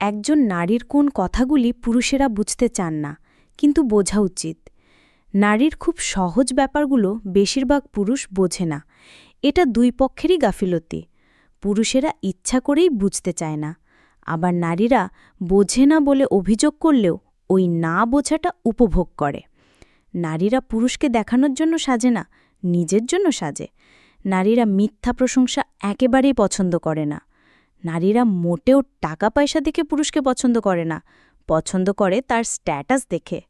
একজন নারীর কোন কথাগুলি পুরুষেরা বুঝতে চান না, কিন্তু বোঝা উচিত। নারীর খুব সহজ ব্যাপারগুলো বেশিরভাগ পুরুষ বোঝে না। এটা দুই পক্ষেরই গাফিলতি। পুরুষেরা ইচ্ছা করেই বুঝতে চায় না, আবার নারীরা বোঝে না বলে অভিযোগ করলেও ওই না বোঝাটা উপভোগ করে। নারীরা পুরুষকে দেখানোর জন্য সাজে না, নিজের জন্য সাজে। নারীরা মিথ্যা প্রশংসা একেবারেই পছন্দ করে না। নারীরা মোটেও টাকা পয়সা দেখে পুরুষকে পছন্দ করে না, পছন্দ করে তার স্ট্যাটাস দেখে।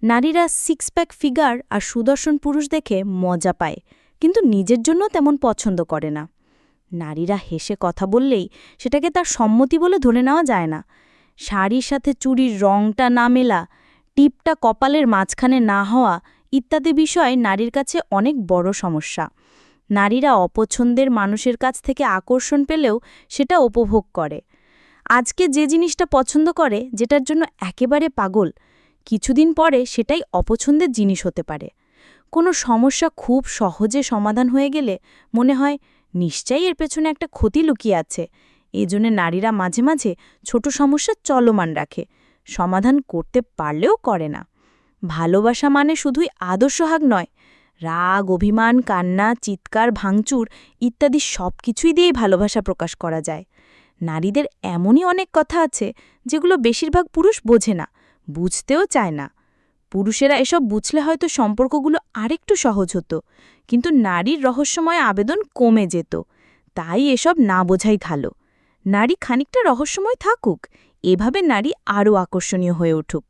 নারীরা সিক্স প্যাক ফিগার আর সুদর্শন পুরুষ দেখে মজা পায়, কিন্তু নিজের জন্য তেমন পছন্দ করে না। নারীরা হেসে কথা বললেই সেটাকে তার সম্মতি বলে ধরে নেওয়া যায় না। শাড়ির সাথে চুড়ির রংটা না মেলা, টিপটা কপালের মাঝখানে না হওয়া ইত্যাদি বিষয় নারীর কাছে অনেক বড় সমস্যা। নারীরা অপছন্দের মানুষের কাছ থেকে আকর্ষণ পেলেও সেটা উপভোগ করে। আজকে যে জিনিসটা পছন্দ করে, যেটার জন্য একেবারে পাগল, কিছুদিন পরে সেটাই অপছন্দের জিনিস হতে পারে। কোনো সমস্যা খুব সহজে সমাধান হয়ে গেলে মনে হয় নিশ্চয়ই এর পেছনে একটা ক্ষতি লুকিয়ে আছে। এজন্য নারীরা মাঝে মাঝে ছোট সমস্যা চলমান রাখে, সমাধান করতে পারলেও করে না। ভালোবাসা মানে শুধুই আদর্শহাগ নয়, রাগ, অভিমান, কান্না, চিৎকার, ভাঙচুর ইত্যাদি সব কিছুই দিয়েই ভালোবাসা প্রকাশ করা যায়। নারীদের এমনই অনেক কথা আছে যেগুলো বেশিরভাগ পুরুষ বোঝে না, বুঝতেও চায় না। পুরুষেরা এসব বুঝলে হয়তো সম্পর্কগুলো আরেকটু সহজ হতো, কিন্তু নারীর রহস্যময় আবেদন কমে যেত। তাই এসব না বোঝাই ভালো। নারী খানিকটা রহস্যময় থাকুক, এভাবে নারী আরও আকর্ষণীয় হয়ে উঠুক।